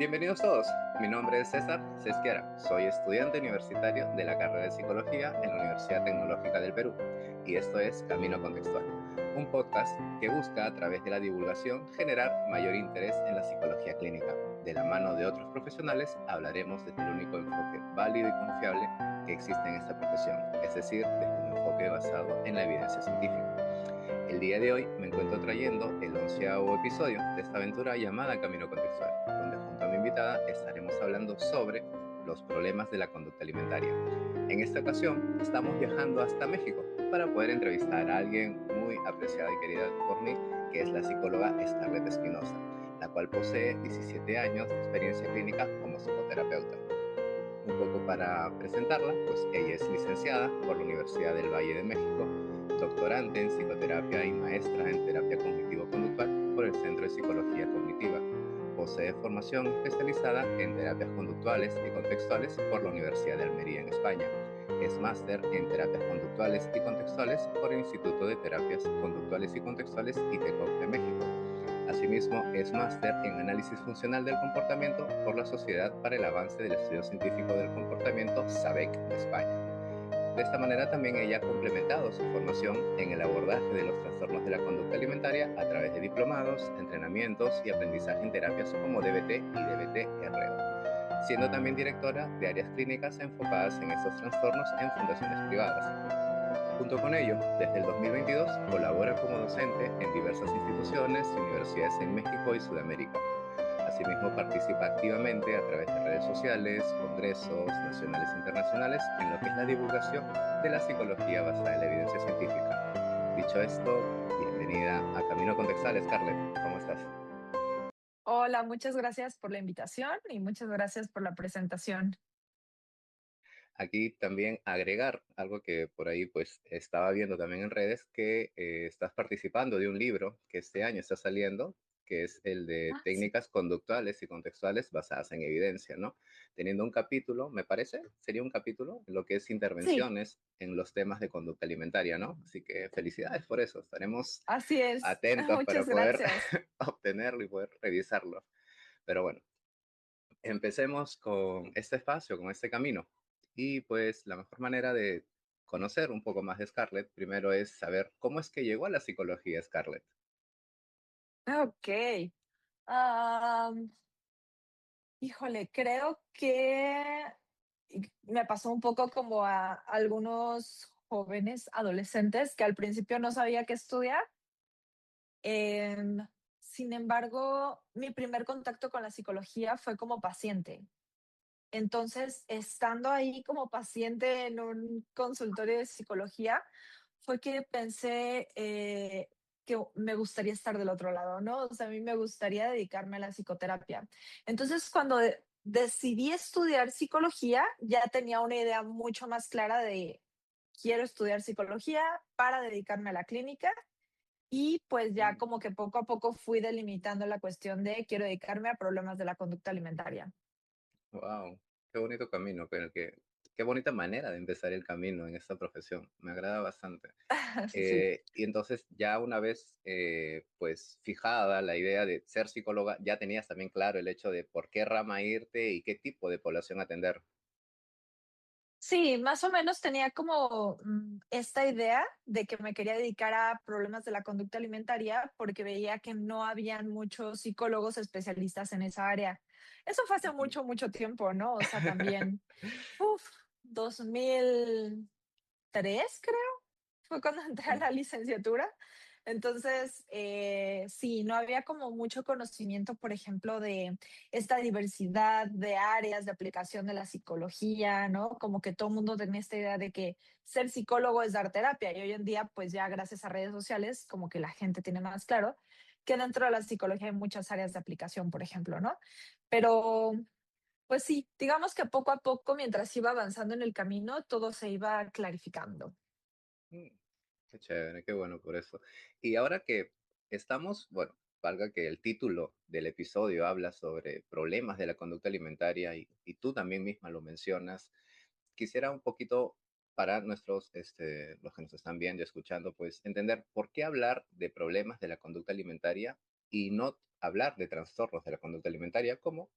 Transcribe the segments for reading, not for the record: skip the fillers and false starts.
Bienvenidos todos, mi nombre es César Sesquiera, soy estudiante universitario de la carrera de Psicología en la Universidad Tecnológica del Perú y esto es Camino Contextual, un podcast que busca a través de la divulgación generar mayor interés en la psicología clínica. De la mano de otros profesionales hablaremos desde el único enfoque válido y confiable que existe en esta profesión, es decir, desde un enfoque basado en la evidencia científica. El día de hoy me encuentro trayendo el 11º episodio de esta aventura llamada Camino Contextual, donde junto a mi invitada estaremos hablando sobre los problemas de la conducta alimentaria. En esta ocasión estamos viajando hasta México para poder entrevistar a alguien muy apreciada y querida por mí, que es la psicóloga Scarlett Espinosa, la cual posee 17 años de experiencia clínica como psicoterapeuta. Un poco para presentarla, pues ella es licenciada por la Universidad del Valle de México, doctorante en psicoterapia y maestra en terapia cognitivo-conductual por el Centro de Psicología Cognitiva. Posee formación especializada en terapias conductuales y contextuales por la Universidad de Almería en España. Es máster en terapias conductuales y contextuales por el Instituto de Terapias Conductuales y Contextuales ITECOC de México. Asimismo, es máster en análisis funcional del comportamiento por la Sociedad para el Avance del Estudio Científico del Comportamiento, SABEC, de España. De esta manera también ella ha complementado su formación en el abordaje de los trastornos de la conducta alimentaria a través de diplomados, entrenamientos y aprendizaje en terapias como DBT y DBT-RO, siendo también directora de áreas clínicas enfocadas en estos trastornos en fundaciones privadas. Junto con ello, desde el 2022 colabora como docente en diversas instituciones y universidades en México y Sudamérica. Asimismo, participa activamente a través de redes sociales, congresos nacionales e internacionales en lo que es la divulgación de la psicología basada en la evidencia científica. Dicho esto, bienvenida a Camino Contextual, Scarlett. ¿Cómo estás? Hola, muchas gracias por la invitación y muchas gracias por la presentación. Aquí también agregar algo que por ahí pues estaba viendo también en redes, que estás participando de un libro que este año está saliendo, que es el de Ah, sí. técnicas conductuales y contextuales basadas en evidencia, ¿no? Teniendo un capítulo, me parece, sería un capítulo en lo que es Sí, intervenciones en los temas de conducta alimentaria, ¿no? Así que felicidades por eso, estaremos así es. atentos para Muchas poder gracias. obtenerlo y poder revisarlo. Pero bueno, empecemos con este espacio, con este camino. Y pues la mejor manera de conocer un poco más de Scarlett, primero es saber cómo es que llegó a la psicología Scarlett. Ok. Am, híjole, creo que me pasó un poco como a algunos jóvenes adolescentes que al principio no sabía qué estudiar. Em, Sin embargo, mi primer contacto con la psicología fue como paciente. Entonces, estando ahí como paciente en un consultorio de psicología, fue que pensé, que me gustaría estar del otro lado, ¿no? O sea, a mí me gustaría dedicarme a la psicoterapia. Entonces, cuando decidí estudiar psicología, ya tenía una idea mucho más clara de quiero estudiar psicología para dedicarme a la clínica y pues ya como que poco a poco fui delimitando la cuestión de quiero dedicarme a problemas de la conducta alimentaria. Wow, qué bonito camino, qué bonita manera de empezar el camino en esta profesión. Me agrada bastante. Sí. Y entonces ya una vez pues fijada la idea de ser psicóloga, ya tenías también claro el hecho de por qué rama irte y qué tipo de población atender. Sí, más o menos tenía como esta idea de que me quería dedicar a problemas de la conducta alimentaria porque veía que no habían muchos psicólogos especialistas en esa área. Eso fue hace Ujú. mucho, mucho tiempo, ¿no? O sea, también, uf, 2003 creo, fue cuando entré a Mm. la licenciatura. Entonces, sí, no había como mucho conocimiento, por ejemplo, de esta diversidad de áreas de aplicación de la psicología, ¿no? Como que todo el mundo tenía esta idea de que ser psicólogo es dar terapia y hoy en día, pues ya gracias a redes sociales, como que la gente tiene más claro que dentro de la psicología hay muchas áreas de aplicación, por ejemplo, ¿no? Pero, pues sí, digamos que poco a poco, mientras iba avanzando en el camino, todo se iba clarificando. Mm, qué chévere, qué bueno por eso. Y ahora que estamos, bueno, valga que el título del episodio habla sobre problemas de la conducta alimentaria y tú también misma lo mencionas, quisiera un poquito para los que nos están viendo y escuchando, pues entender por qué hablar de problemas de la conducta alimentaria y no hablar de trastornos de la conducta alimentaria como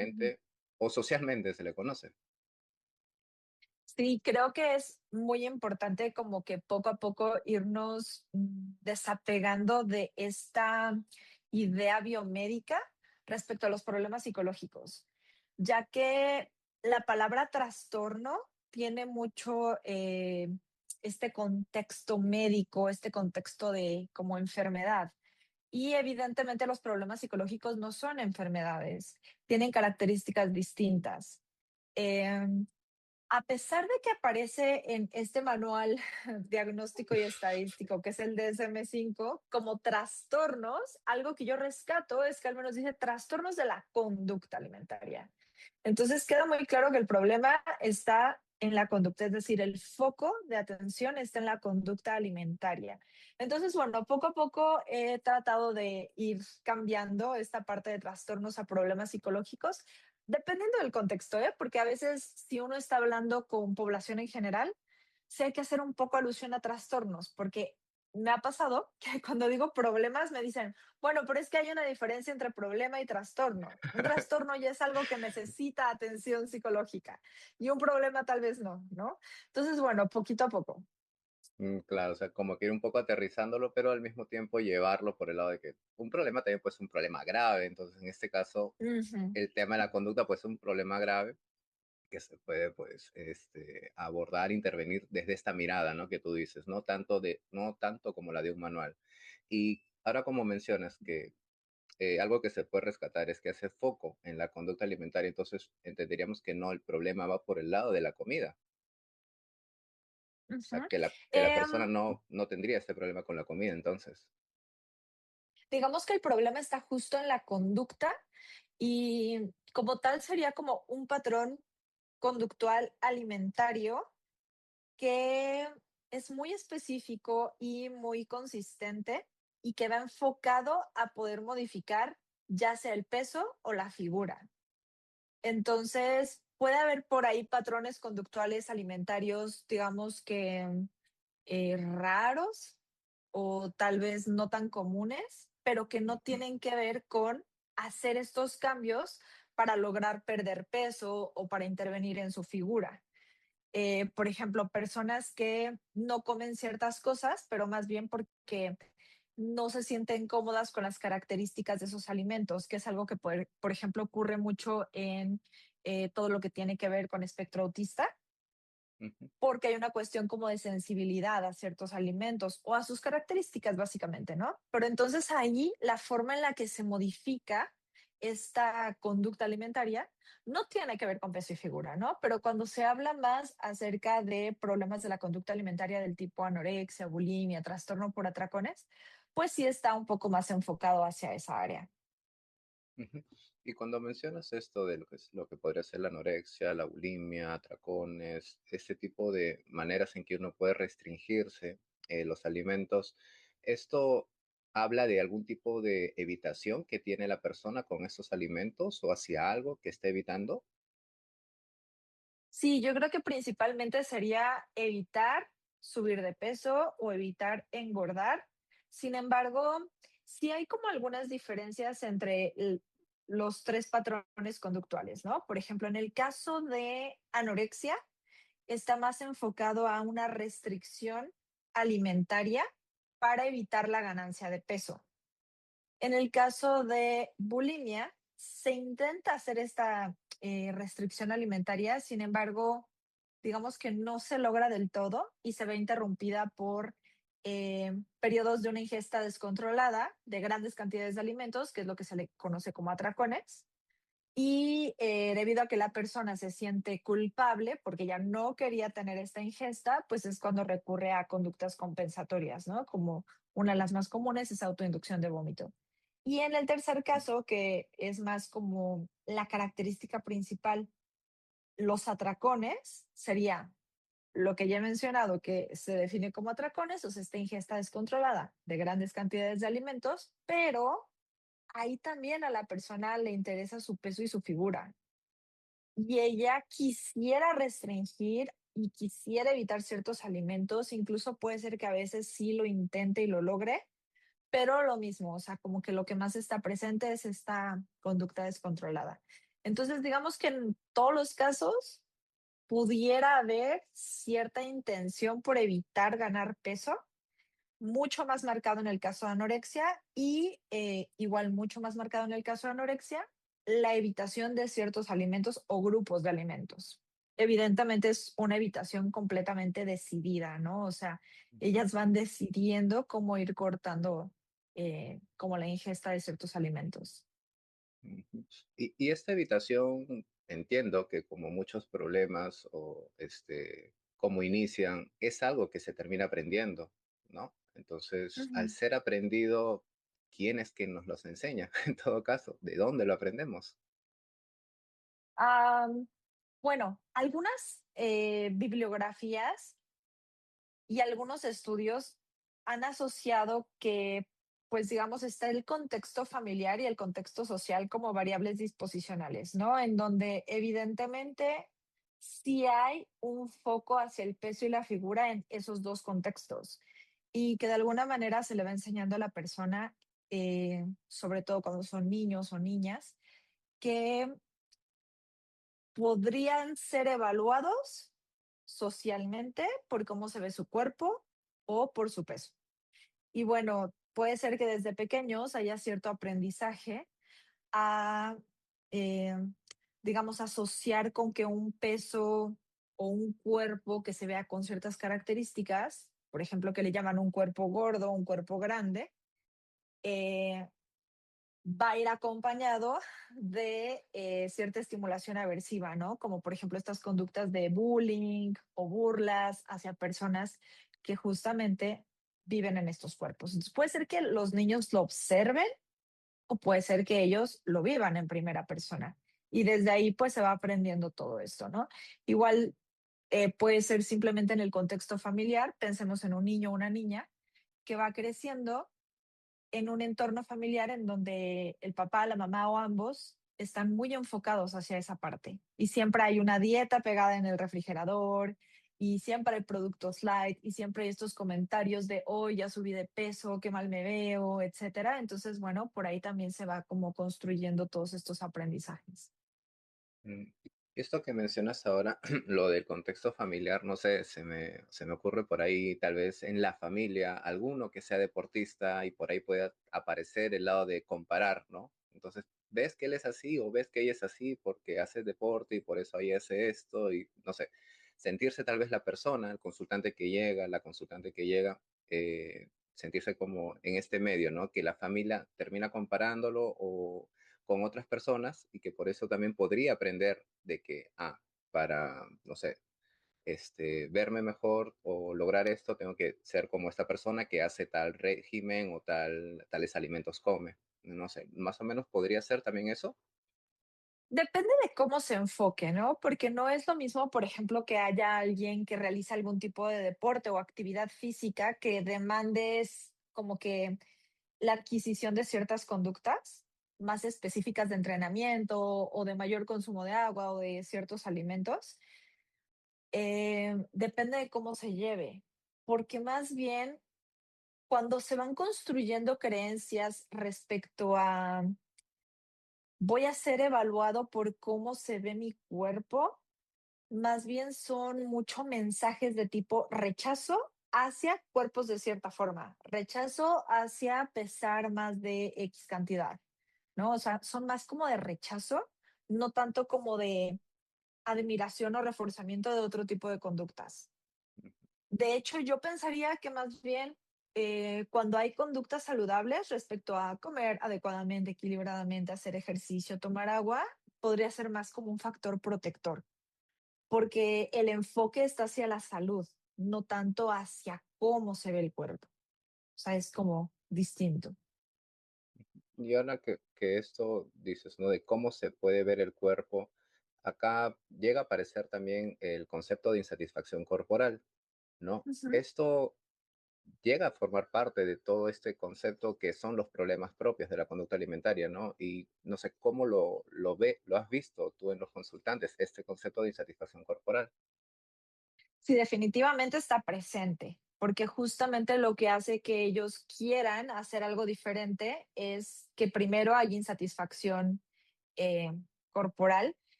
Ujú. normalmente o socialmente se le conoce. Sí, creo que es muy importante como que poco a poco irnos desapegando de esta idea biomédica respecto a los problemas psicológicos, ya que la palabra trastorno tiene mucho este contexto médico, este contexto de como enfermedad. Y evidentemente los problemas psicológicos no son enfermedades, tienen características distintas. Em, a pesar de que aparece en este manual diagnóstico y estadístico, que es el DSM-5, como trastornos, algo que yo rescato es que al menos dice trastornos de la conducta alimentaria. Entonces queda muy claro que el problema está en la conducta, es decir, el foco de atención está en la conducta alimentaria. Entonces, bueno, poco a poco he tratado de ir cambiando esta parte de trastornos a problemas psicológicos, dependiendo del contexto, ¿eh? Porque a veces si uno está hablando con población en general, sí hay que hacer un poco alusión a trastornos, porque me ha pasado que cuando digo problemas me dicen, bueno, pero es que hay una diferencia entre problema y trastorno. Un trastorno ya es algo que necesita atención psicológica y un problema tal vez no, ¿no? Entonces, bueno, poquito a poco. Claro, o sea, como que ir un poco aterrizándolo, pero al mismo tiempo llevarlo por el lado de que un problema también puede ser un problema grave. Entonces, en este caso, Ujú, el tema de la conducta puede ser un problema grave que se puede, pues, abordar, intervenir desde esta mirada, ¿no? Que tú dices, no tanto como la de un manual. Y ahora como mencionas que algo que se puede rescatar es que hace foco en la conducta alimentaria, entonces entenderíamos que no, el problema va por el lado de la comida. O sea, ujú. que la persona Em, no tendría este problema con la comida, entonces. digamos que el problema está justo en la conducta y como tal sería como un patrón conductual alimentario que es muy específico y muy consistente y que va enfocado a poder modificar ya sea el peso o la figura. Entonces, puede haber por ahí patrones conductuales alimentarios, digamos que raros o tal vez no tan comunes, pero que no Ujú, tienen que ver con hacer estos cambios para lograr perder peso o para intervenir en su figura. Por ejemplo, personas que no comen ciertas cosas, pero más bien porque no se sienten cómodas con las características de esos alimentos, que es algo que, por ejemplo, ocurre mucho en todo lo que tiene que ver con espectro autista, ujú, porque hay una cuestión como de sensibilidad a ciertos alimentos o a sus características, básicamente, ¿no? Pero entonces ahí la forma en la que se modifica esta conducta alimentaria no tiene que ver con peso y figura, ¿no? Pero cuando se habla más acerca de problemas de la conducta alimentaria del tipo anorexia, bulimia, trastorno por atracones, pues sí está un poco más enfocado hacia esa área. ujú. Y cuando mencionas esto de lo que podría ser la anorexia, la bulimia, atracones, este tipo de maneras en que uno puede restringirse los alimentos, ¿esto habla de algún tipo de evitación que tiene la persona con estos alimentos o hacia algo que está evitando? Sí, yo creo que principalmente sería evitar subir de peso o evitar engordar. Sin embargo, sí hay como algunas diferencias entre los tres patrones conductuales, ¿no? Por ejemplo, en el caso de anorexia, está más enfocado a una restricción alimentaria para evitar la ganancia de peso. En el caso de bulimia, se intenta hacer esta restricción alimentaria, sin embargo, digamos que no se logra del todo y se ve interrumpida por periodos de una ingesta descontrolada de grandes cantidades de alimentos, que es lo que se le conoce como atracones. Y debido a que la persona se siente culpable porque ya no quería tener esta ingesta, pues es cuando recurre a conductas compensatorias, ¿no? Como una de las más comunes es autoinducción de vómito. Y en el tercer caso, que es más como la característica principal, los atracones sería lo que ya he mencionado, que se define como atracones, o sea, esta ingesta descontrolada de grandes cantidades de alimentos, pero ahí también a la persona le interesa su peso y su figura y ella quisiera restringir y quisiera evitar ciertos alimentos, incluso puede ser que a veces sí lo intente y lo logre, pero lo mismo, o sea, como que lo que más está presente es esta conducta descontrolada. Entonces, digamos que en todos los casos pudiera haber cierta intención por evitar ganar peso, mucho más marcado en el caso de anorexia y igual mucho más marcado en el caso de anorexia, la evitación de ciertos alimentos o grupos de alimentos. Evidentemente es una evitación completamente decidida, ¿no? O sea, Ujú, ellas van decidiendo cómo ir cortando como la ingesta de ciertos alimentos. ujú. Y esta evitación, entiendo que como muchos problemas o cómo inician, es algo que se termina aprendiendo, ¿no? Entonces, al Ujú. ser aprendido, ¿quién es quien nos los enseña? En todo caso, ¿de dónde lo aprendemos? Am, bueno, algunas bibliografías y algunos estudios han asociado que, pues digamos, está el contexto familiar y el contexto social como variables disposicionales, ¿no? En donde evidentemente sí hay un foco hacia el peso y la figura en esos dos contextos y que de alguna manera se le va enseñando a la persona, sobre todo cuando son niños o niñas, que podrían ser evaluados socialmente por cómo se ve su cuerpo o por su peso. Y bueno, puede ser que desde pequeños haya cierto aprendizaje a, eh, digamos, asociar con que un peso o un cuerpo que se vea con ciertas características, por ejemplo, que le llaman un cuerpo gordo, un cuerpo grande, eh, va a ir acompañado de cierta estimulación aversiva, ¿no? Como por ejemplo estas conductas de bullying o burlas hacia personas que justamente viven en estos cuerpos. Entonces puede ser que los niños lo observen o puede ser que ellos lo vivan en primera persona. Y desde ahí pues se va aprendiendo todo esto, ¿no? Igual puede ser simplemente en el contexto familiar, pensemos en un niño o una niña que va creciendo en un entorno familiar en donde el papá, la mamá o ambos están muy enfocados hacia esa parte. Y siempre hay una dieta pegada en el refrigerador y siempre hay productos light y siempre hay estos comentarios de hoy ya subí de peso, qué mal me veo, etcétera. Entonces, bueno, por ahí también se va como construyendo todos estos aprendizajes. Mm, Esto que mencionas ahora, lo del contexto familiar, no sé, se me ocurre por ahí tal vez en la familia alguno que sea deportista y por ahí pueda aparecer el lado de comparar, ¿no? Entonces, ves que él es así o ves que ella es así porque hace deporte y por eso ella hace esto y no sé, sentirse tal vez la persona, el consultante que llega, la consultante que llega, sentirse como en este medio, ¿no? Que la familia termina comparándolo o con otras personas y que por eso también podría aprender de que, para, no sé, verme mejor o lograr esto, tengo que ser como esta persona que hace tal régimen o tales alimentos come. No sé, más o menos podría ser también eso. Depende de cómo se enfoque, ¿no? Porque no es lo mismo, por ejemplo, que haya alguien que realiza algún tipo de deporte o actividad física que demandes como que la adquisición de ciertas conductas más específicas de entrenamiento o de mayor consumo de agua o de ciertos alimentos. Depende de cómo se lleve, porque más bien cuando se van construyendo creencias respecto a voy a ser evaluado por cómo se ve mi cuerpo, más bien son mucho mensajes de tipo rechazo hacia cuerpos de cierta forma, rechazo hacia pesar más de X cantidad, ¿no? O sea, son más como de rechazo, no tanto como de admiración o reforzamiento de otro tipo de conductas. De hecho, yo pensaría que más bien cuando hay conductas saludables respecto a comer adecuadamente, equilibradamente, hacer ejercicio, tomar agua, podría ser más como un factor protector porque el enfoque está hacia la salud, no tanto hacia cómo se ve el cuerpo. O sea, es como distinto. Y ahora que esto dices, ¿no? De cómo se puede ver el cuerpo, acá llega a aparecer también el concepto de insatisfacción corporal, ¿no? Ujú. Esto llega a formar parte de todo este concepto que son los problemas propios de la conducta alimentaria, ¿no? Y no sé cómo lo has visto tú en los consultantes, este concepto de insatisfacción corporal. Sí, definitivamente está presente, porque justamente lo que hace que ellos quieran hacer algo diferente es que primero hay insatisfacción corporal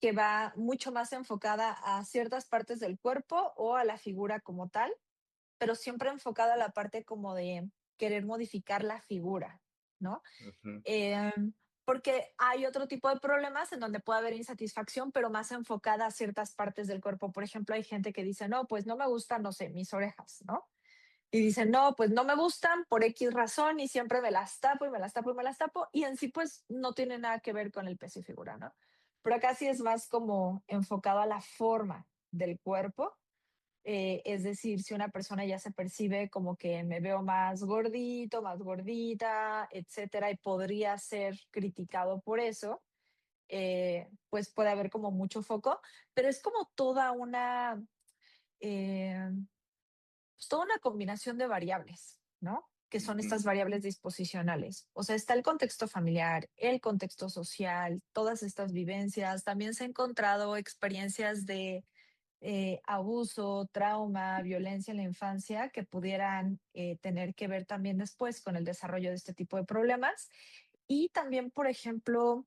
que va mucho más enfocada a ciertas partes del cuerpo o a la figura como tal, pero siempre enfocada a la parte como de querer modificar la figura, ¿no? Ujú, Porque hay otro tipo de problemas en donde puede haber insatisfacción, pero más enfocada a ciertas partes del cuerpo. Por ejemplo, hay gente que dice, no, pues no me gustan, no sé, mis orejas, ¿no? Y dicen, no, pues no me gustan por X razón y siempre me las tapo y me las tapo y me las tapo. Y en sí, pues no tiene nada que ver con el peso y figura, ¿no? Pero acá sí es más como enfocado a la forma del cuerpo. Es decir, si una persona ya se percibe como que me veo más gordito, más gordita, etcétera, y podría ser criticado por eso, pues puede haber como mucho foco, pero es como eh, pues toda una combinación de variables, ¿no? Que son ujú. estas variables disposicionales. O sea, está el contexto familiar, el contexto social, todas estas vivencias. También se han encontrado experiencias de abuso, trauma, violencia en la infancia que pudieran tener que ver también después con el desarrollo de este tipo de problemas. Y también, por ejemplo,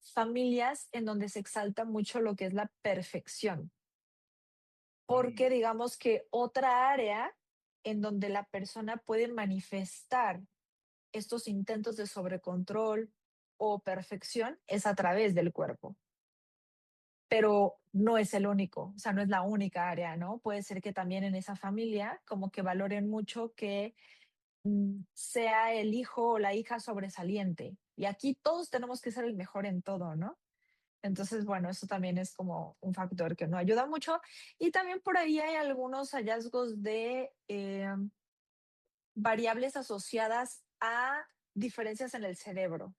familias en donde se exalta mucho lo que es la perfección, porque Mm, digamos que otra área en donde la persona puede manifestar estos intentos de sobrecontrol o perfección es a través del cuerpo, pero no es el único, o sea, no es la única área, ¿no? Puede ser que también en esa familia como que valoren mucho que sea el hijo o la hija sobresaliente. Y aquí todos tenemos que ser el mejor en todo, ¿no? Entonces, bueno, eso también es como un factor que no ayuda mucho. Y también por ahí hay algunos hallazgos de variables asociadas a diferencias en el cerebro,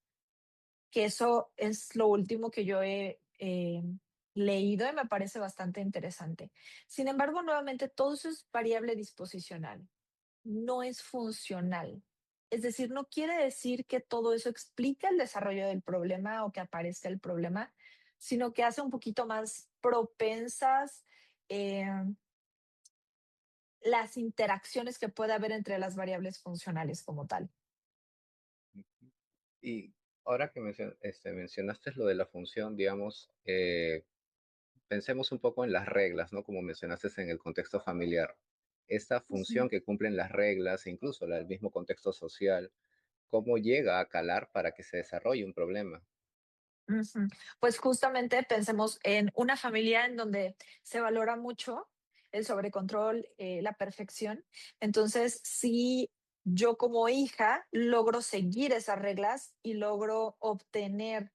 que eso es lo último que yo he leído y me parece bastante interesante. Sin embargo, nuevamente, todo eso es variable disposicional, no es funcional. Es decir, no quiere decir que todo eso explica el desarrollo del problema o que aparezca el problema, sino que hace un poquito más propensas eh, las interacciones que puede haber entre las variables funcionales como tal. Y ahora que mencionaste lo de la función, digamos, pensemos un poco en las reglas, ¿no? Como mencionaste en el contexto familiar. Esta Ujú. función que cumplen las reglas, e incluso el mismo contexto social, ¿cómo llega a calar para que se desarrolle un problema? Ujú. Pues justamente pensemos en una familia en donde se valora mucho el sobrecontrol, la perfección. Entonces, si yo como hija logro seguir esas reglas y logro obtener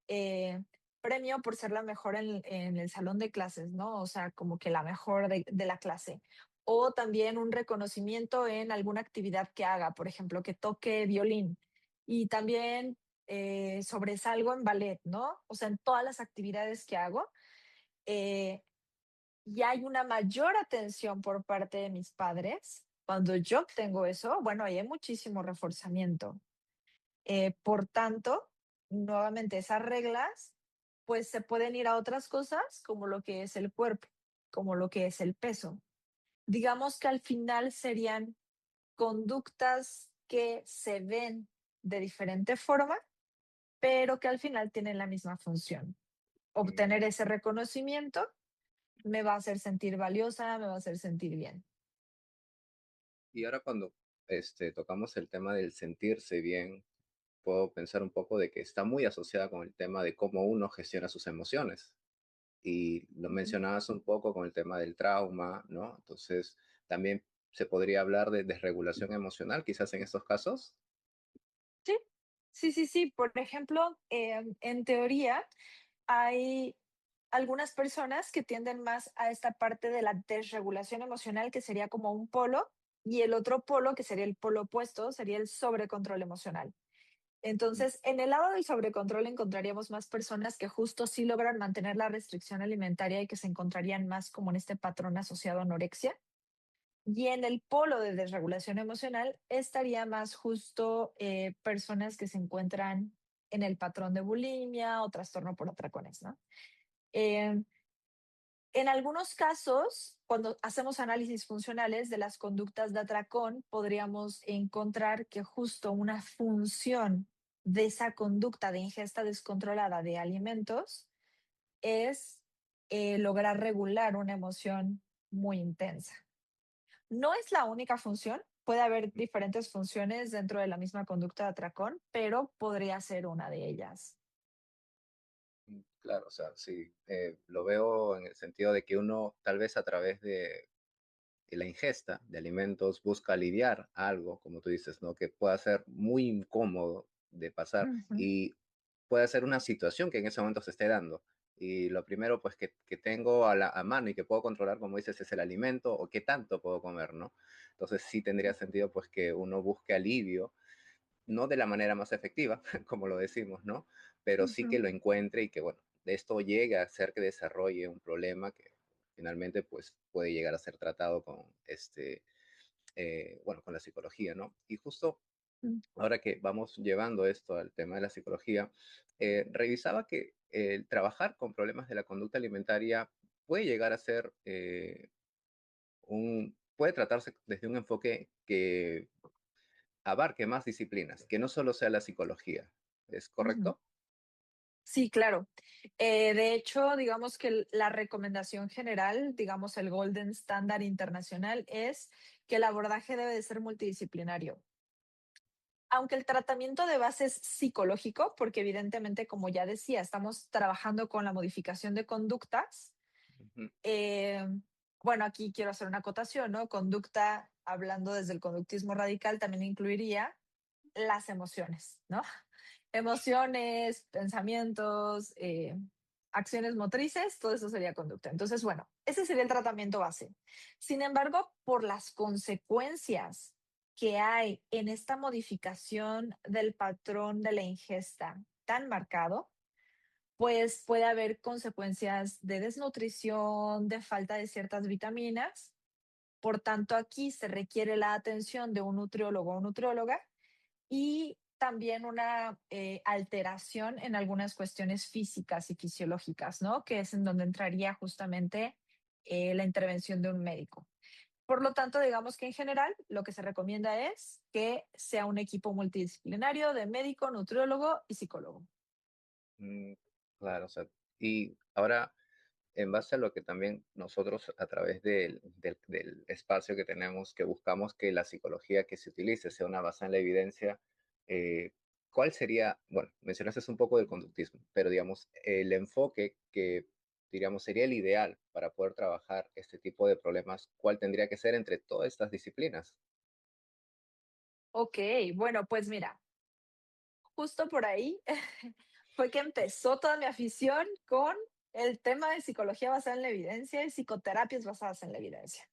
eh, premio por ser la mejor en el salón de clases, ¿no? O sea, como que la mejor de la clase. O también un reconocimiento en alguna actividad que haga, por ejemplo, que toque violín. Y también sobresalgo en ballet, ¿no? O sea, en todas las actividades que hago. eh, y hay una mayor atención por parte de mis padres. Cuando yo obtengo eso, bueno, ahí hay muchísimo reforzamiento. Por tanto, nuevamente esas reglas, pues se pueden ir a otras cosas como lo que es el cuerpo, como lo que es el peso. Digamos que al final serían conductas que se ven de diferente forma, pero que al final tienen la misma función. Obtener Mm, ese reconocimiento me va a hacer sentir valiosa, me va a hacer sentir bien. Y ahora cuando tocamos el tema del sentirse bien, puedo pensar un poco de que está muy asociada con el tema de cómo uno gestiona sus emociones. Y lo Ujú. mencionabas un poco con el tema del trauma, ¿no? Entonces, también se podría hablar de desregulación emocional, quizás en estos casos. Sí, sí, sí, sí. Por ejemplo, en teoría, hay algunas personas que tienden más a esta parte de la desregulación emocional, que sería como un polo, y el otro polo, que sería el polo opuesto, sería el sobrecontrol emocional. Mm, Entonces, en el lado del sobrecontrol encontraríamos más personas que justo sí logran mantener la restricción alimentaria y que se encontrarían más como en este patrón asociado a anorexia. Y en el polo de desregulación emocional estaría más justo personas que se encuentran en el patrón de bulimia o trastorno por atracones, ¿no? Eh, en algunos casos, cuando hacemos análisis funcionales de las conductas de atracón, podríamos encontrar que justo una función de esa conducta de ingesta descontrolada de alimentos es lograr regular una emoción muy intensa. No es la única función, puede haber diferentes funciones dentro de la misma conducta de atracón, pero podría ser una de ellas. Claro, o sea, sí, lo veo en el sentido de que uno tal vez a través de la ingesta de alimentos busca aliviar algo, como tú dices, ¿no? Que pueda ser muy incómodo de pasar Ujú, y puede ser una situación que en ese momento se esté dando. Y lo primero, pues, que tengo a mano y que puedo controlar, como dices, es el alimento o qué tanto puedo comer, ¿no? Entonces sí tendría sentido, pues, que uno busque alivio, no de la manera más efectiva, como lo decimos, ¿no? Pero sí que ujú, lo encuentre y que, bueno, de esto llegue a hacer que desarrolle un problema que finalmente, pues, puede llegar a ser tratado con bueno, con la psicología, ¿no? Y justo mm, ahora que vamos llevando esto al tema de la psicología, revisaba que el trabajar con problemas de la conducta alimentaria puede llegar a ser puede tratarse desde un enfoque que abarque más disciplinas, que no solo sea la psicología. ¿Es ujú. correcto? Sí, claro. De hecho, digamos que la recomendación general, digamos el Golden Standard internacional, es que el abordaje debe de ser multidisciplinario. Aunque el tratamiento de base es psicológico, porque evidentemente, como ya decía, estamos trabajando con la modificación de conductas. Ujú, eh, bueno, aquí quiero hacer una acotación, ¿no? Conducta, hablando desde el conductismo radical, también incluiría las emociones, ¿no? Emociones, pensamientos, acciones motrices, todo eso sería conducta. Entonces, bueno, ese sería el tratamiento base. Sin embargo, por las consecuencias que hay en esta modificación del patrón de la ingesta tan marcado, pues puede haber consecuencias de desnutrición, de falta de ciertas vitaminas. Por tanto, aquí se requiere la atención de un nutriólogo o nutrióloga y también una alteración en algunas cuestiones físicas y fisiológicas, ¿no? Que es en donde entraría justamente la intervención de un médico. Por lo tanto, digamos que en general lo que se recomienda es que sea un equipo multidisciplinario de médico, nutriólogo y psicólogo. mm, claro, o sea, y ahora en base a lo que también nosotros a través del espacio que tenemos, que buscamos que la psicología que se utilice sea una base en la evidencia, ¿cuál sería, bueno, mencionaste un poco del conductismo, pero digamos, el enfoque que, diríamos, sería el ideal para poder trabajar este tipo de problemas, ¿cuál tendría que ser entre todas estas disciplinas? Ok, bueno, pues mira, justo por ahí fue que empezó toda mi afición con el tema de psicología basada en la evidencia y psicoterapias basadas en la evidencia.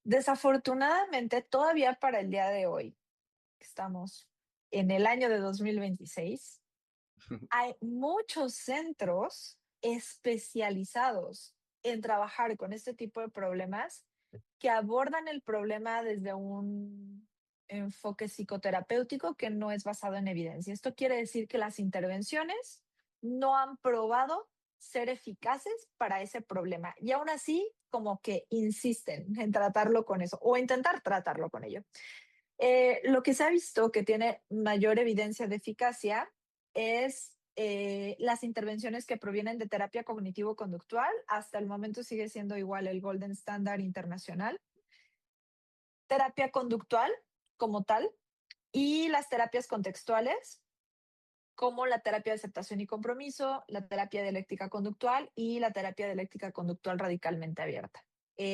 Desafortunadamente, todavía para el día de hoy, que estamos en el año de 2026, hay muchos centros especializados en trabajar con este tipo de problemas que abordan el problema desde un enfoque psicoterapéutico que no es basado en evidencia. Esto quiere decir que las intervenciones no han probado ser eficaces para ese problema y aún así como que insisten en tratarlo con eso o intentar tratarlo con ello. Lo que se ha visto que tiene mayor evidencia de eficacia es las intervenciones que provienen de terapia cognitivo-conductual. Hasta el momento sigue siendo igual el Golden Standard internacional. Terapia conductual como tal y las terapias contextuales como la terapia de aceptación y compromiso, la terapia dialéctica conductual y la terapia dialéctica conductual radicalmente abierta.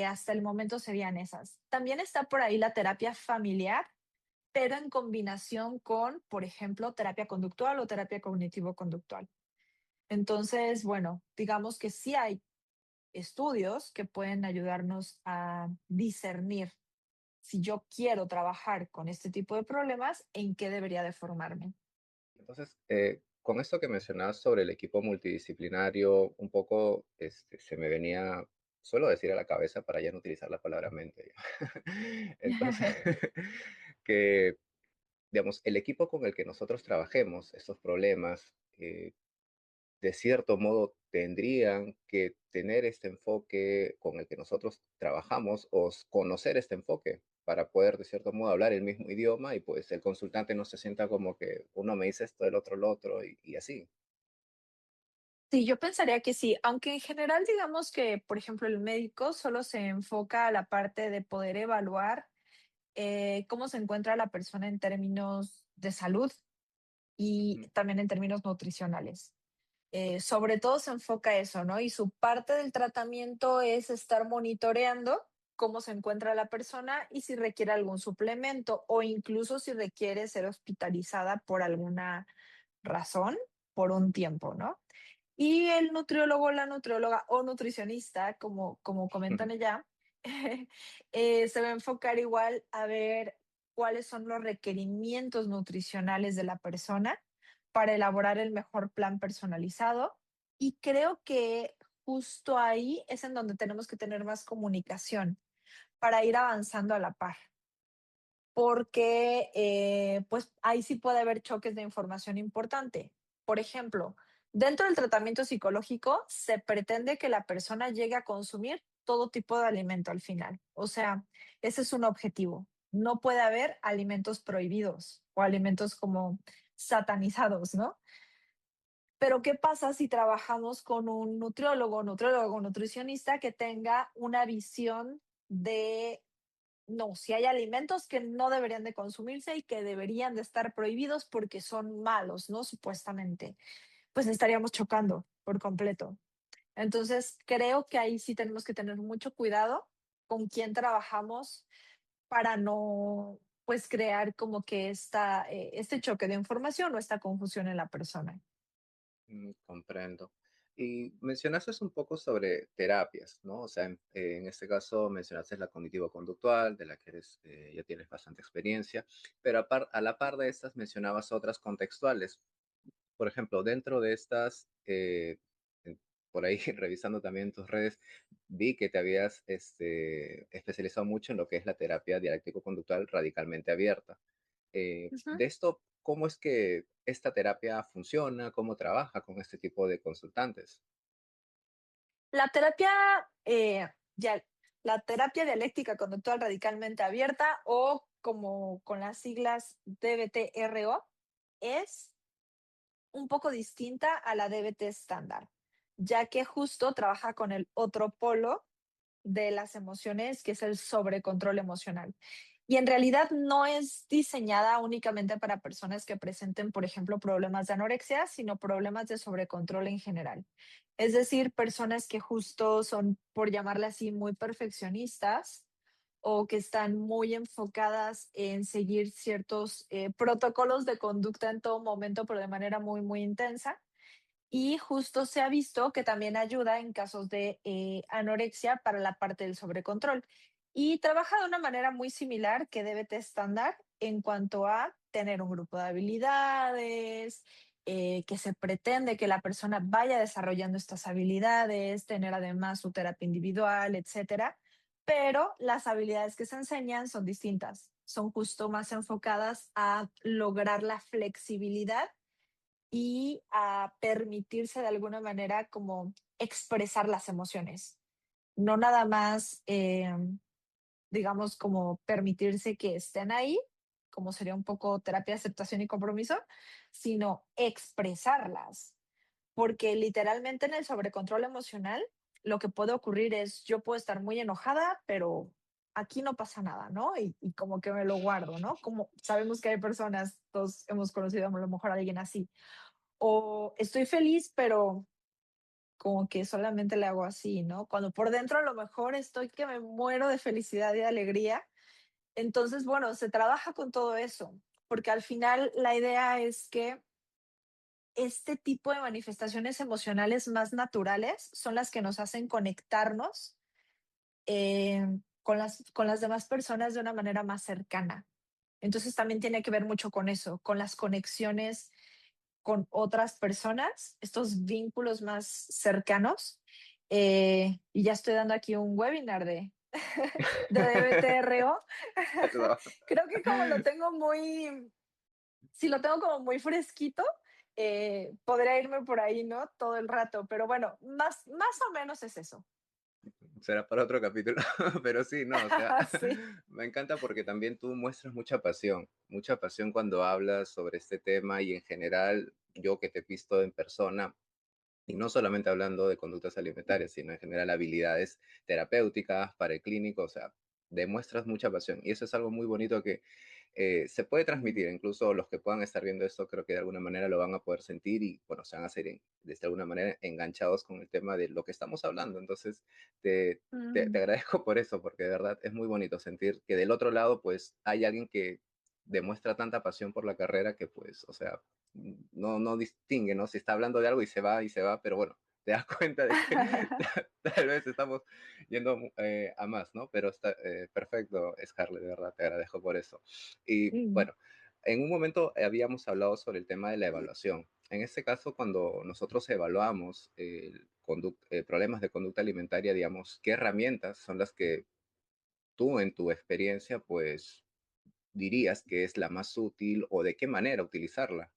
Hasta el momento serían esas. También está por ahí la terapia familiar, pero en combinación con, por ejemplo, terapia conductual o terapia cognitivo-conductual. Entonces, bueno, digamos que sí hay estudios que pueden ayudarnos a discernir si yo quiero trabajar con este tipo de problemas, en qué debería de formarme. Entonces, con esto que mencionabas sobre el equipo multidisciplinario, un poco se me venía, suelo decir a la cabeza para ya no utilizar la palabra mente. Ya. Entonces, que, digamos, el equipo con el que nosotros trabajemos estos problemas, de cierto modo tendrían que tener este enfoque con el que nosotros trabajamos o conocer este enfoque para poder de cierto modo hablar el mismo idioma y pues el consultante no se sienta como que uno me dice esto, el otro lo otro y así. Sí, yo pensaría que sí, aunque en general digamos que, por ejemplo, el médico solo se enfoca a la parte de poder evaluar cómo se encuentra la persona en términos de salud y Ujú, también en términos nutricionales. Sobre todo se enfoca a eso, ¿no? Y su parte del tratamiento es estar monitoreando cómo se encuentra la persona y si requiere algún suplemento o incluso si requiere ser hospitalizada por alguna razón por un tiempo, ¿no? Y el nutriólogo, la nutrióloga o nutricionista, como comentan ujú, ella, se va a enfocar igual a ver cuáles son los requerimientos nutricionales de la persona para elaborar el mejor plan personalizado. Y creo que justo ahí es en donde tenemos que tener más comunicación para ir avanzando a la par porque pues ahí sí puede haber choques de información importante. Por ejemplo, dentro del tratamiento psicológico se pretende que la persona llegue a consumir todo tipo de alimento al final. O sea, ese es un objetivo. No puede haber alimentos prohibidos o alimentos como satanizados, ¿no? Pero ¿qué pasa si trabajamos con un nutriólogo, nutricionista que tenga una visión de no, si hay alimentos que no deberían de consumirse y que deberían de estar prohibidos porque son malos, ¿no? Supuestamente, pues estaríamos chocando por completo. Entonces, creo que ahí sí tenemos que tener mucho cuidado con quién trabajamos para no, pues, crear como que este choque de información o esta confusión en la persona. comprendo. Y mencionaste un poco sobre terapias, ¿no? O sea, en este caso mencionaste la cognitivo-conductual, de la que ya tienes bastante experiencia, pero a la par de estas mencionabas otras contextuales. Por ejemplo, dentro de estas, por ahí revisando también tus redes, vi que te habías especializado mucho en lo que es la terapia dialéctico-conductual radicalmente abierta. Ujú. De esto, ¿cómo es que esta terapia funciona? ¿Cómo trabaja con este tipo de consultantes? La terapia, ya, la terapia dialéctica conductual radicalmente abierta o como con las siglas DBT-RO es un poco distinta a la DBT estándar, ya que justo trabaja con el otro polo de las emociones, que es el sobrecontrol emocional. Y en realidad no es diseñada únicamente para personas que presenten, por ejemplo, problemas de anorexia, sino problemas de sobrecontrol en general. Es decir, personas que justo son, por llamarle así, muy perfeccionistas o que están muy enfocadas en seguir ciertos protocolos de conducta en todo momento, pero de manera muy, muy intensa y justo se ha visto que también ayuda en casos de anorexia para la parte del sobrecontrol. Y trabaja de una manera muy similar que DBT estándar en cuanto a tener un grupo de habilidades, que se pretende que la persona vaya desarrollando estas habilidades, tener además su terapia individual, etcétera. Pero las habilidades que se enseñan son distintas, son justo más enfocadas a lograr la flexibilidad y a permitirse de alguna manera como expresar las emociones. No nada más, digamos, como permitirse que estén ahí, como sería un poco terapia de aceptación y compromiso, sino expresarlas. Porque literalmente en el sobrecontrol emocional, lo que puede ocurrir es, yo puedo estar muy enojada, pero aquí no pasa nada, ¿no? Y como que me lo guardo, ¿no? Como sabemos que hay personas, todos hemos conocido a lo mejor a alguien así, o estoy feliz, pero como que solamente le hago así, ¿no? Cuando por dentro a lo mejor estoy que me muero de felicidad y de alegría. Entonces, bueno, se trabaja con todo eso, porque al final la idea es que este tipo de manifestaciones emocionales más naturales son las que nos hacen conectarnos con las demás personas de una manera más cercana. Entonces también tiene que ver mucho con eso, con las conexiones con otras personas, estos vínculos más cercanos. Y ya estoy dando aquí un webinar de DBTRO. No. Creo que como lo tengo muy, si lo tengo como muy fresquito, podría irme por ahí, ¿no? Todo el rato, pero bueno, más o menos es eso. será para otro capítulo, pero sí, no, o sea, Sí. me encanta porque también tú muestras mucha pasión cuando hablas sobre este tema y en general, yo que te he visto en persona, y no solamente hablando de conductas alimentarias, sino en general habilidades terapéuticas para el clínico, o sea, demuestras mucha pasión. Y eso es algo muy bonito que se puede Mm, transmitir. Incluso los que puedan estar viendo esto, creo que de alguna manera lo van a poder sentir y, bueno, se van a ser de alguna manera enganchados con el tema de lo que estamos hablando. Entonces, te mm. agradezco por eso, porque de verdad es muy bonito sentir que del otro lado, pues, hay alguien que demuestra tanta pasión por la carrera que, pues, o sea, no distingue, ¿no? Si está hablando de algo y se va, pero bueno, te das cuenta de que tal vez estamos yendo a más, ¿no? Pero está perfecto, Scarlett, de verdad, te agradezco por eso. Y Mm. bueno, en un momento habíamos hablado sobre el tema de la evaluación. En este caso, cuando nosotros evaluamos problemas de conducta alimentaria, digamos, ¿qué herramientas son las que tú en tu experiencia, pues, dirías que es la más útil o de qué manera utilizarla?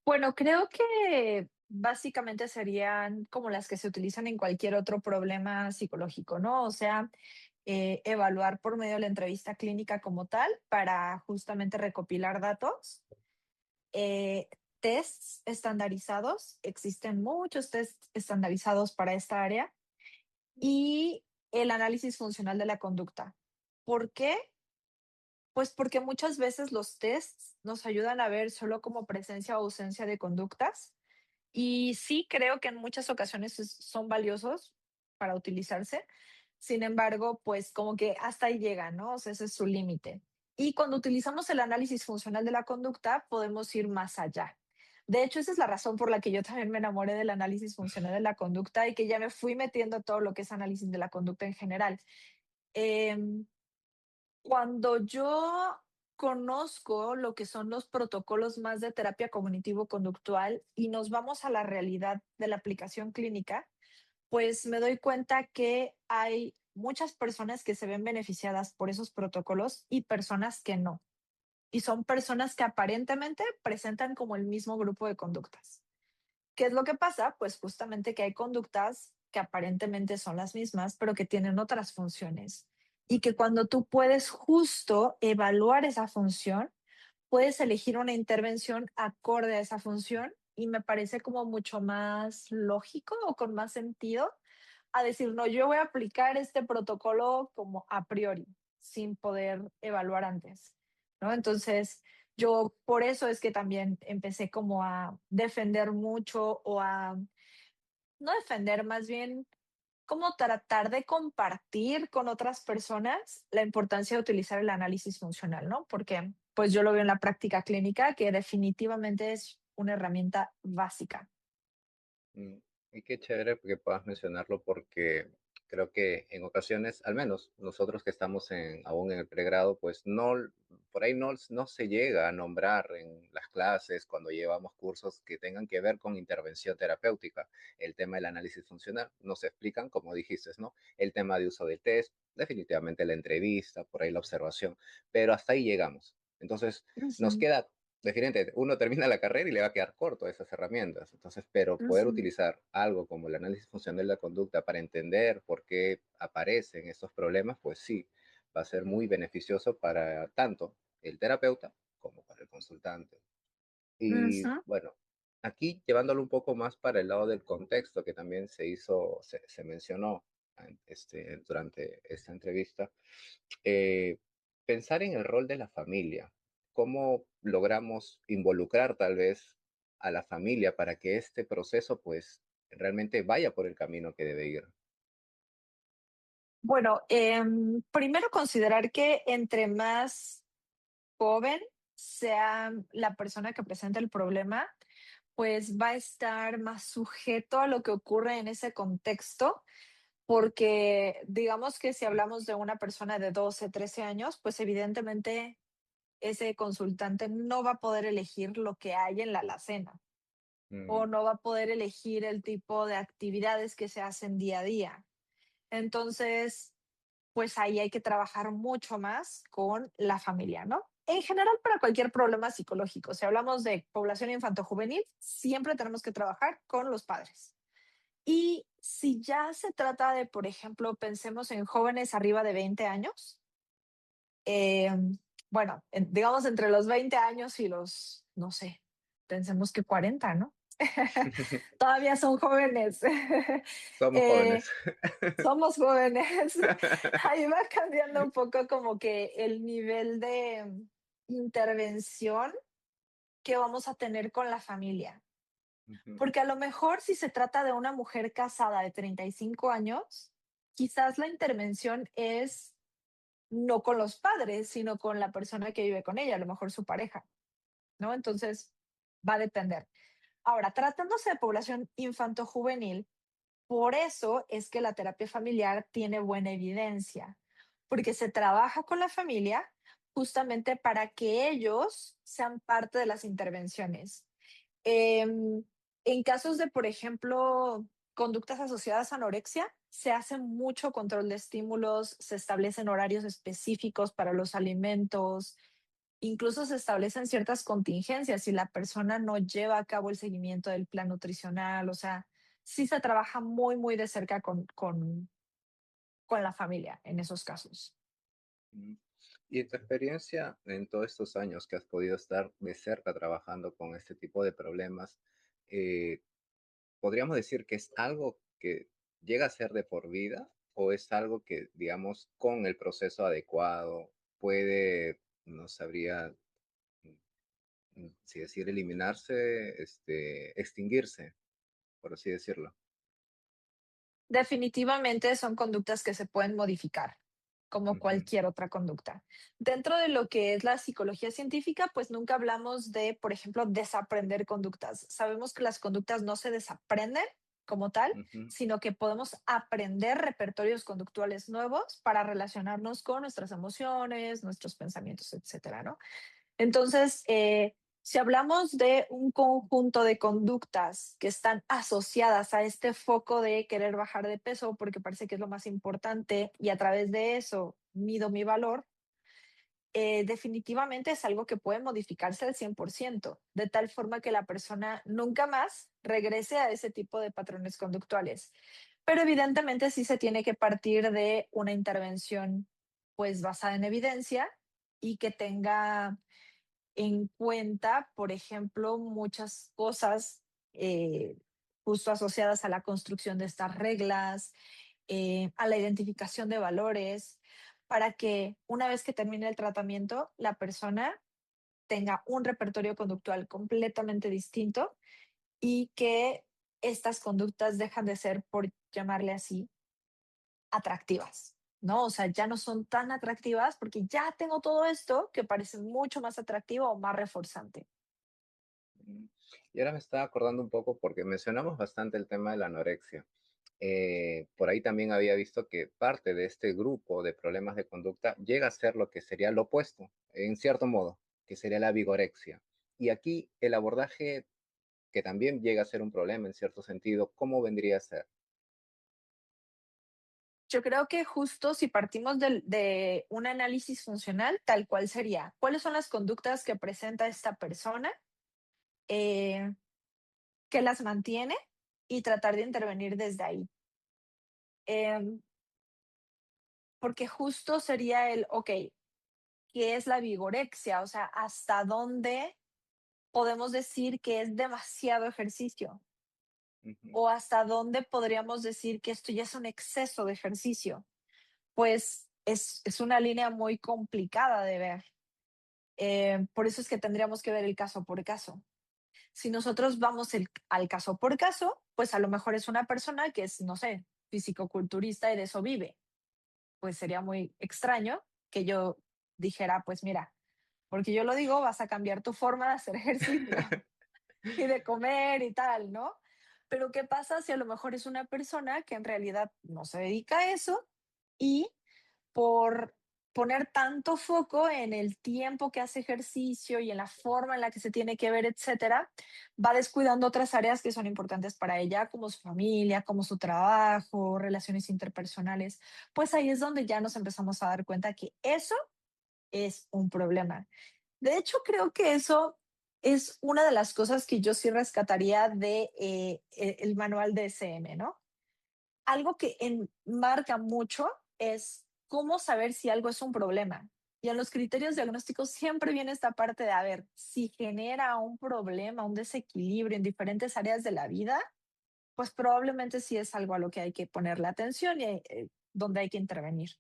Bueno, creo que básicamente serían como las que se utilizan en cualquier otro problema psicológico, ¿no? O sea, evaluar por medio de la entrevista clínica como tal para justamente recopilar datos, eh, tests estandarizados, existen muchos tests estandarizados para esta área y el análisis funcional de la conducta. ¿Por qué? Pues porque muchas veces los tests nos ayudan a ver solo como presencia o ausencia de conductas. Y sí, creo que en muchas ocasiones son valiosos para utilizarse. Sin embargo, pues como que hasta ahí llega, ¿no? O sea, ese es su límite. Y cuando utilizamos el análisis funcional de la conducta, podemos ir más allá. De hecho, esa es la razón por la que yo también me enamoré del análisis funcional de la conducta y que ya me fui metiendo a todo lo que es análisis de la conducta en general. Em, Cuando yo conozco lo que son los protocolos más de terapia cognitivo-conductual y nos vamos a la realidad de la aplicación clínica, pues me doy cuenta que hay muchas personas que se ven beneficiadas por esos protocolos y personas que no. Y son personas que aparentemente presentan como el mismo grupo de conductas. ¿Qué es lo que pasa? Pues justamente que hay conductas que aparentemente son las mismas, pero que tienen otras funciones. Y que cuando tú puedes justo evaluar esa función, puedes elegir una intervención acorde a esa función y me parece como mucho más lógico o con más sentido a decir, no, yo voy a aplicar este protocolo como a priori, sin poder evaluar antes, ¿no? Entonces, yo por eso es que también empecé como a defender mucho o a, no defender, más bien como tratar de compartir con otras personas la importancia de utilizar el análisis funcional, ¿no? Porque pues yo lo veo en la práctica clínica que definitivamente es una herramienta básica. Mm, Y qué chévere que puedas mencionarlo porque creo que en ocasiones, al menos nosotros que estamos aún en el pregrado, pues no, por ahí no se llega a nombrar en las clases cuando llevamos cursos que tengan que ver con intervención terapéutica, el tema del análisis funcional. Nos explican, como dijiste, ¿no? El tema de uso de test, definitivamente la entrevista, por ahí la observación, pero hasta ahí llegamos. Entonces, nos Ujú, queda definitivamente, uno termina la carrera y le va a quedar corto a esas herramientas. Entonces, pero poder ujú, utilizar algo como el análisis funcional de la conducta para entender por qué aparecen estos problemas, pues sí, va a ser muy beneficioso para tanto el terapeuta como para el consultante. Y ujú. bueno, aquí llevándolo un poco más para el lado del contexto que también se mencionó durante esta entrevista, eh, pensar en el rol de la familia, cómo logramos involucrar tal vez a la familia para que este proceso pues realmente vaya por el camino que debe ir. Bueno, primero considerar que entre más joven sea la persona que presenta el problema, pues va a estar más sujeto a lo que ocurre en ese contexto, porque digamos que si hablamos de una persona de 12, 13 años, pues evidentemente ese consultante no va a poder elegir lo que hay en la alacena o Mm, no va a poder elegir el tipo de actividades que se hacen día a día. Entonces, pues ahí hay que trabajar mucho más con la familia, ¿no? En general, para cualquier problema psicológico, si hablamos de población infantojuvenil, siempre tenemos que trabajar con los padres. Y Si ya se trata de, por ejemplo, pensemos en jóvenes arriba de 20 años, bueno, digamos entre los 20 años y los, no sé, pensemos que 40, ¿no? Todavía son jóvenes. Somos Eh, jóvenes. Somos jóvenes. Ahí va cambiando un poco como que el nivel de intervención que vamos a tener con la familia. Ujú, Porque a lo mejor si se trata de una mujer casada de 35 años, quizás la intervención es no con los padres, sino con la persona que vive con ella, a lo mejor su pareja, ¿no? Entonces, va a depender. Ahora, tratándose de población infanto-juvenil, por eso es que la terapia familiar tiene buena evidencia, porque se trabaja con la familia justamente para que ellos sean parte de las intervenciones. Em, en casos de, por ejemplo, conductas asociadas a anorexia, se hace mucho control de estímulos, se establecen horarios específicos para los alimentos, incluso se establecen ciertas contingencias si la persona no lleva a cabo el seguimiento del plan nutricional, o sea, sí se trabaja muy, muy de cerca con la familia en esos casos. ujú. Y en tu experiencia, en todos estos años que has podido estar de cerca trabajando con este tipo de problemas, eh, ¿podríamos decir que es algo que llega a ser de por vida o es algo que, digamos, con el proceso adecuado puede, no sabría si decir, eliminarse, extinguirse, por así decirlo? Definitivamente son conductas que se pueden modificar, como Ujú, cualquier otra conducta. Dentro de lo que es la psicología científica, pues nunca hablamos de, por ejemplo, desaprender conductas. Sabemos que las conductas no se desaprenden como tal, ujú, sino que podemos aprender repertorios conductuales nuevos para relacionarnos con nuestras emociones, nuestros pensamientos, etcétera, ¿no? Entonces, si hablamos de un conjunto de conductas que están asociadas a este foco de querer bajar de peso, porque parece que es lo más importante, y a través de eso mido mi valor, definitivamente es algo que puede modificarse al 100%, de tal forma que la persona nunca más regrese a ese tipo de patrones conductuales. Pero evidentemente sí se tiene que partir de una intervención pues basada en evidencia y que tenga en cuenta, por ejemplo, muchas cosas justo asociadas a la construcción de estas reglas, a la identificación de valores, para que una vez que termine el tratamiento, la persona tenga un repertorio conductual completamente distinto y que estas conductas dejan de ser, por llamarle así, atractivas, ¿no? O sea, ya no son tan atractivas porque ya tengo todo esto que parece mucho más atractivo o más reforzante. ujú. Y ahora me estaba acordando un poco porque mencionamos bastante el tema de la anorexia. Por ahí también había visto que parte de este grupo de problemas de conducta llega a ser lo que sería lo opuesto, en cierto modo, que sería la vigorexia. Y aquí el abordaje, que también llega a ser un problema en cierto sentido, ¿cómo vendría a ser? Yo creo que justo si partimos de un análisis funcional, tal cual sería, ¿cuáles son las conductas que presenta esta persona? Eh, ¿Qué las mantiene? Y tratar de intervenir desde ahí. Em, Porque justo sería el, ok, ¿qué es la vigorexia? O sea, ¿hasta dónde podemos decir que es demasiado ejercicio? Ujú, ¿O hasta dónde podríamos decir que esto ya es un exceso de ejercicio? Pues es una línea muy complicada de ver. Por eso es que tendríamos que ver el caso por caso. Si nosotros vamos al caso por caso, pues a lo mejor es una persona que es, no sé, fisicoculturista y de eso vive. Pues sería muy extraño que yo dijera, pues mira, porque yo lo digo, vas a cambiar tu forma de hacer ejercicio y de comer y tal, ¿no? Pero ¿qué pasa si a lo mejor es una persona que en realidad no se dedica a eso y por poner tanto foco en el tiempo que hace ejercicio y en la forma en la que se tiene que ver, etcétera, va descuidando otras áreas que son importantes para ella, como su familia, como su trabajo, relaciones interpersonales? Pues ahí es donde ya nos empezamos a dar cuenta que eso es un problema. De hecho, creo que eso es una de las cosas que yo sí rescataría de el manual de SM, ¿no? algo que marca mucho es cómo saber si algo es un problema. Y en los criterios diagnósticos siempre viene esta parte de, a ver, si genera un problema, un desequilibrio en diferentes áreas de la vida, pues probablemente sí es algo a lo que hay que ponerle atención y donde hay que intervenir.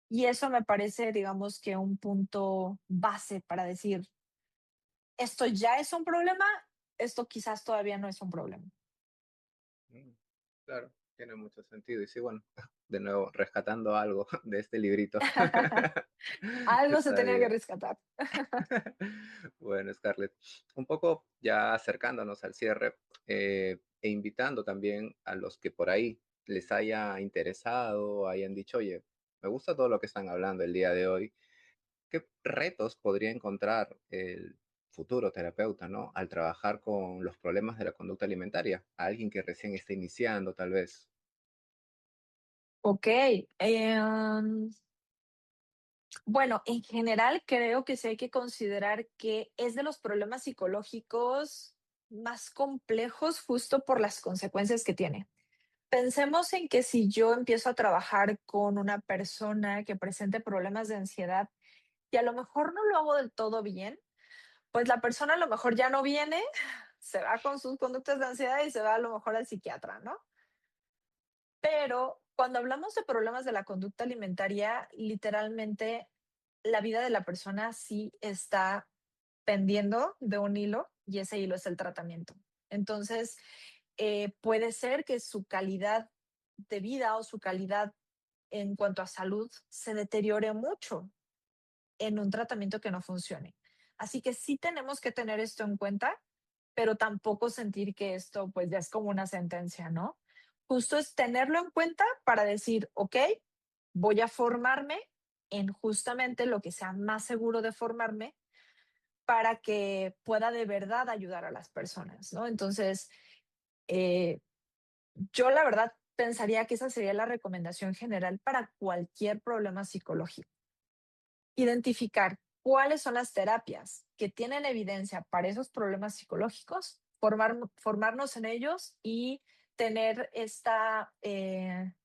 Y eso me parece, digamos, que un punto base para decir, esto ya es un problema, esto quizás todavía no es un problema. Mm, claro, tiene mucho sentido. Y sí, bueno, de nuevo, rescatando algo de este librito. Algo se Está tenía que bien. rescatar. Bueno, Scarlett, un poco ya acercándonos al cierre e invitando también a los que por ahí les haya interesado, hayan dicho, oye, me gusta todo lo que están hablando el día de hoy. ¿Qué retos podría encontrar el futuro terapeuta, ¿no? Al trabajar con los problemas de la conducta alimentaria? A alguien que recién está iniciando, tal vez. Ok. Bueno, en general creo que sí hay que considerar que es de los problemas psicológicos más complejos justo por las consecuencias que tiene. Pensemos en que si yo empiezo a trabajar con una persona que presente problemas de ansiedad y a lo mejor no lo hago del todo bien, pues la persona a lo mejor ya no viene, se va con sus conductas de ansiedad y se va a lo mejor al psiquiatra, ¿no? Pero cuando hablamos de problemas de la conducta alimentaria, literalmente la vida de la persona sí está pendiendo de un hilo y ese hilo es el tratamiento. Entonces, puede ser que su calidad de vida o su calidad en cuanto a salud se deteriore mucho en un tratamiento que no funcione. Así que sí tenemos que tener esto en cuenta, pero tampoco sentir que esto pues ya es como una sentencia, ¿no? Justo es tenerlo en cuenta para decir, ok, voy a formarme en justamente lo que sea más seguro de formarme para que pueda de verdad ayudar a las personas, ¿no? Entonces, eh, yo la verdad pensaría que esa sería la recomendación general para cualquier problema psicológico. Identificar cuáles son las terapias que tienen evidencia para esos problemas psicológicos, formarnos en ellos y tener esta,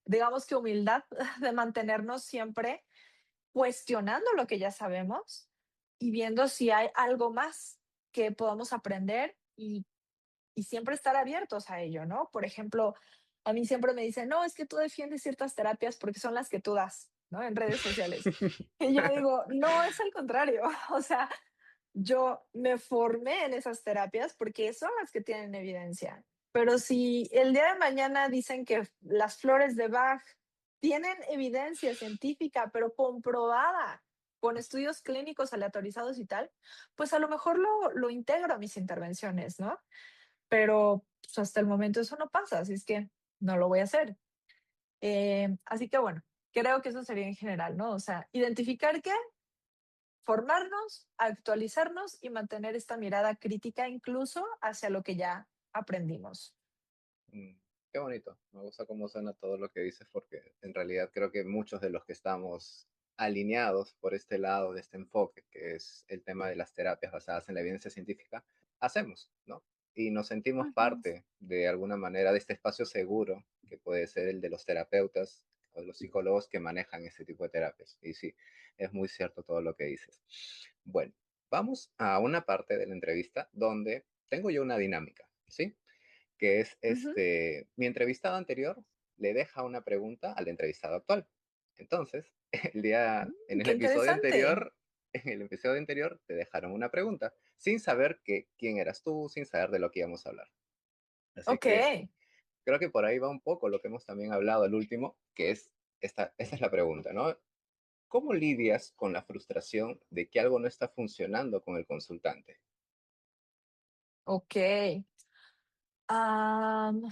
digamos que humildad de mantenernos siempre cuestionando lo que ya sabemos y viendo si hay algo más que podamos aprender y siempre estar abiertos a ello, ¿no? Por ejemplo, a mí siempre me dicen, no, es que tú defiendes ciertas terapias porque son las que tú das, ¿no? En redes sociales. Y yo digo, no, es al contrario. O sea, yo me formé en esas terapias porque son las que tienen evidencia. Pero si el día de mañana dicen que las flores de Bach tienen evidencia científica, pero comprobada con estudios clínicos aleatorizados y tal, pues a lo mejor lo integro a mis intervenciones, ¿no? Pero pues, hasta el momento eso no pasa, así es que no lo voy a hacer. Así que bueno, creo que eso sería en general, ¿no? O sea, identificar qué, formarnos, actualizarnos y mantener esta mirada crítica incluso hacia lo que ya aprendimos. Mm, qué bonito. Me gusta cómo suena todo lo que dices porque en realidad creo que muchos de los que estamos alineados por este lado de este enfoque, que es el tema de las terapias basadas en la evidencia científica, hacemos, ¿no? Y nos sentimos Ujú. parte de alguna manera de este espacio seguro que puede ser el de los terapeutas o de los psicólogos que manejan este tipo de terapias. Y sí, es muy cierto todo lo que dices. Bueno, vamos a una parte de la entrevista donde tengo yo una dinámica, ¿sí? Que es Ujú. mi entrevistado anterior le deja una pregunta al entrevistado actual. Entonces, en el Qué episodio interesante. anterior, en el episodio anterior te dejaron una pregunta, sin saber quién eras tú, sin saber de lo que íbamos a hablar. Así Ok, que creo que por ahí va un poco lo que hemos también hablado al último, que es esta es la pregunta, ¿no? ¿Cómo lidias con la frustración de que algo no está funcionando con el consultante? ok. Am,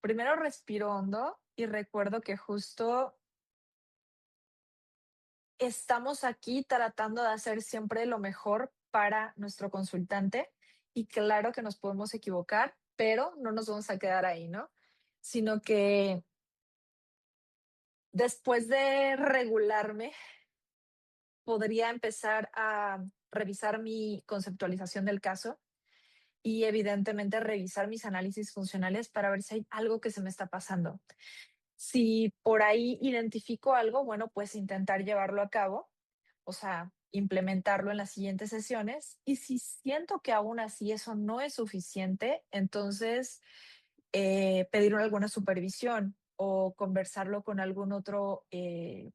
Primero respiro hondo y recuerdo que justo estamos aquí tratando de hacer siempre lo mejor para nuestro consultante y claro que nos podemos equivocar, pero no nos vamos a quedar ahí, ¿no? Sino que después de regularme, podría empezar a revisar mi conceptualización del caso y evidentemente revisar mis análisis funcionales para ver si hay algo que se me está pasando. Si por ahí identifico algo, bueno, pues intentar llevarlo a cabo, o sea, implementarlo en las siguientes sesiones. Y si siento que aún así eso no es suficiente, entonces pedir alguna supervisión o conversarlo con algún otro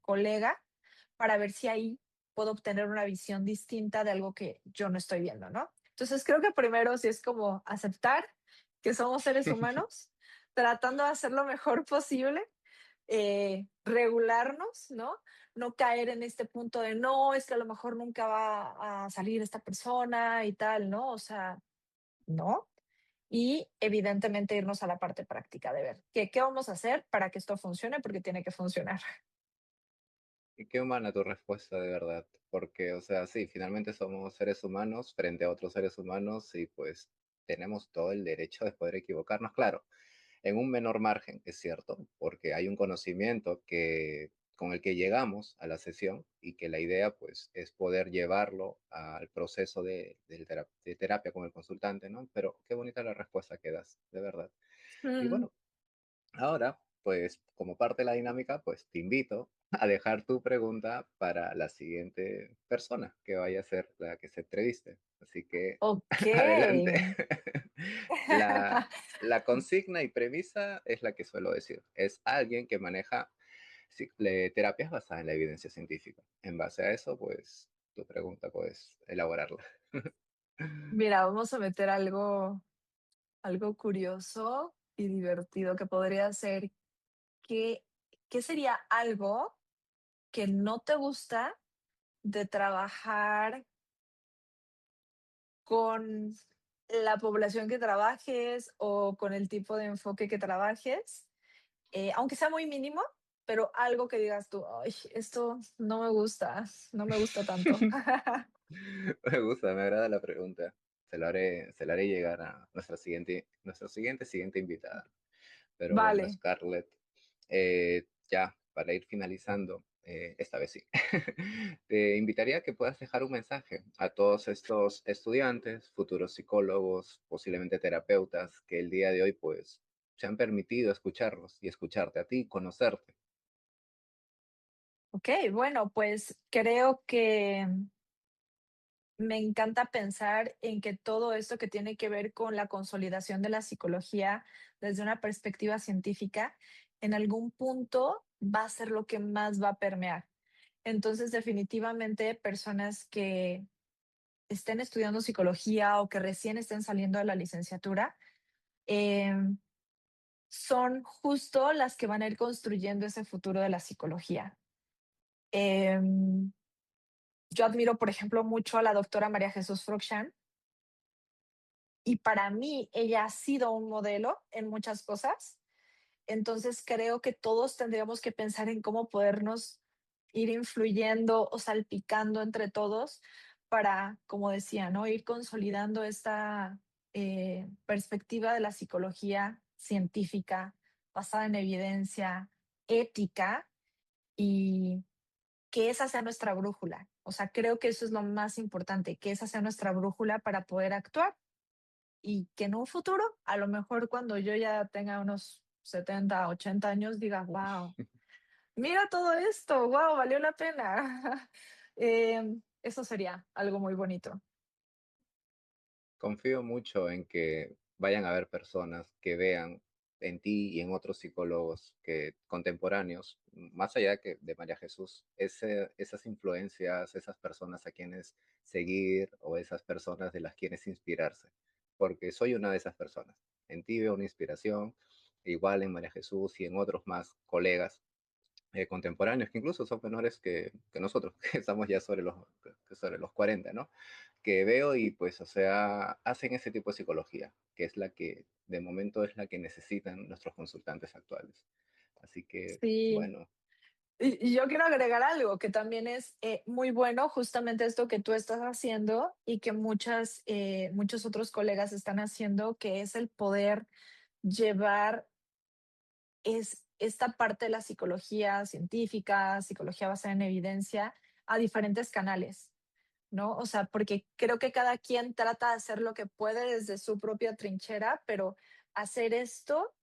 colega para ver si ahí puedo obtener una visión distinta de algo que yo no estoy viendo, ¿no? Entonces creo que primero sí es como aceptar que somos seres humanos, tratando de hacer lo mejor posible, regularnos, ¿no? No caer en este punto de no, es que a lo mejor nunca va a salir esta persona y tal, ¿no? O sea, no. Y evidentemente irnos a la parte práctica de ver qué vamos a hacer para que esto funcione, porque tiene que funcionar. Y qué humana tu respuesta de verdad, porque, o sea, sí, finalmente somos seres humanos frente a otros seres humanos y pues tenemos todo el derecho de poder equivocarnos, claro, en un menor margen, es cierto, porque hay un conocimiento con el que llegamos a la sesión y que la idea pues es poder llevarlo al proceso de terapia con el consultante, ¿no? Pero qué bonita la respuesta que das, de verdad. Y Mm, bueno, ahora, pues como parte de la dinámica, pues te invito a dejar tu pregunta para la siguiente persona que vaya a ser la que se entreviste. Así que ok. adelante. La consigna y premisa es la que suelo decir. Es alguien que maneja terapias basadas en la evidencia científica. En base a eso, pues tu pregunta puedes elaborarla. Mira, vamos a meter algo curioso y divertido que podría ser que, ¿qué sería algo que no te gusta de trabajar con la población que trabajes o con el tipo de enfoque que trabajes? Aunque sea muy mínimo, pero algo que digas tú, ay, esto no me gusta tanto. Me gusta, me agrada la pregunta. Se la haré llegar a nuestra siguiente invitada. Pero bueno, Vale, Scarlett, ya para ir finalizando, esta vez sí, te invitaría a que puedas dejar un mensaje a todos estos estudiantes, futuros psicólogos, posiblemente terapeutas, que el día de hoy pues se han permitido escucharlos y escucharte a ti, conocerte. ok, bueno, pues creo que me encanta pensar en que todo esto que tiene que ver con la consolidación de la psicología desde una perspectiva científica, en algún punto va a ser lo que más va a permear. Entonces, definitivamente, personas que estén estudiando psicología o que recién estén saliendo de la licenciatura, eh, son justo las que van a ir construyendo ese futuro de la psicología. Em, yo admiro, por ejemplo, mucho a la doctora María Jesús Frogchan, y para mí ella ha sido un modelo en muchas cosas. Entonces creo que todos tendríamos que pensar en cómo podernos ir influyendo o salpicando entre todos para, como decía, ¿no? Ir consolidando esta perspectiva de la psicología científica basada en evidencia, ética, y que esa sea nuestra brújula. O sea, creo que eso es lo más importante, que esa sea nuestra brújula para poder actuar y que en un futuro, a lo mejor cuando yo ya tenga unos 70 80 años, diga, wow, mira todo esto, wow, valió la pena. Eso sería algo muy bonito. Confío mucho en que vayan a haber personas que vean en ti y en otros psicólogos que contemporáneos, más allá que de María Jesús, esas influencias, esas personas a quienes seguir o esas personas de las quienes inspirarse, porque soy una de esas personas. En ti veo una inspiración, igual en María Jesús y en otros más colegas contemporáneos, que incluso son menores que nosotros, que estamos ya sobre los 40, ¿no? Que veo y pues, o sea, hacen ese tipo de psicología, que es la que, de momento, es la que necesitan nuestros consultantes actuales. Así que, Sí. bueno, Y yo quiero agregar algo que también es muy bueno, justamente esto que tú estás haciendo y que muchos otros colegas están haciendo, que es el poder llevar esta parte de la psicología científica, psicología basada en evidencia, a diferentes canales. ¿no? O sea, porque creo que cada quien trata de hacer lo que puede desde su propia trinchera, pero hacer esto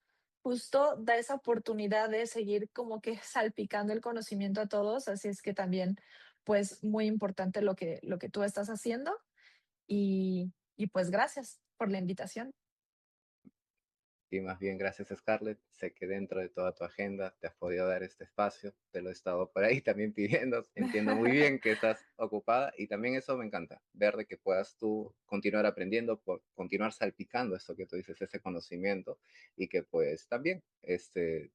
justo da esa oportunidad de seguir como que salpicando el conocimiento a todos, así es que también, pues, muy importante lo que tú estás haciendo y pues gracias por la invitación. Y más bien, gracias Scarlett. Sé que dentro de toda tu agenda te has podido dar este espacio. Te lo he estado por ahí también pidiendo. Entiendo muy bien que estás ocupada y también eso me encanta, ver de que puedas tú continuar aprendiendo, continuar salpicando esto que tú dices, ese conocimiento y que pues también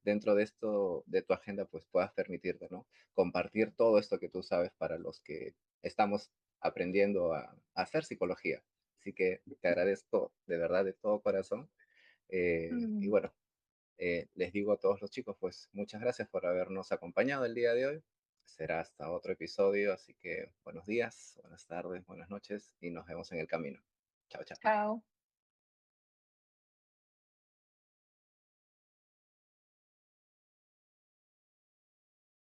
dentro de esto, de tu agenda, pues puedas permitirte, ¿no? Compartir todo esto que tú sabes para los que estamos aprendiendo a hacer psicología. Así que te agradezco de verdad de todo corazón y Mm, bueno, les digo a todos los chicos, pues muchas gracias por habernos acompañado el día de hoy. Será hasta otro episodio, así que buenos días, buenas tardes, buenas noches y nos vemos en el camino. Chao, chao. chao.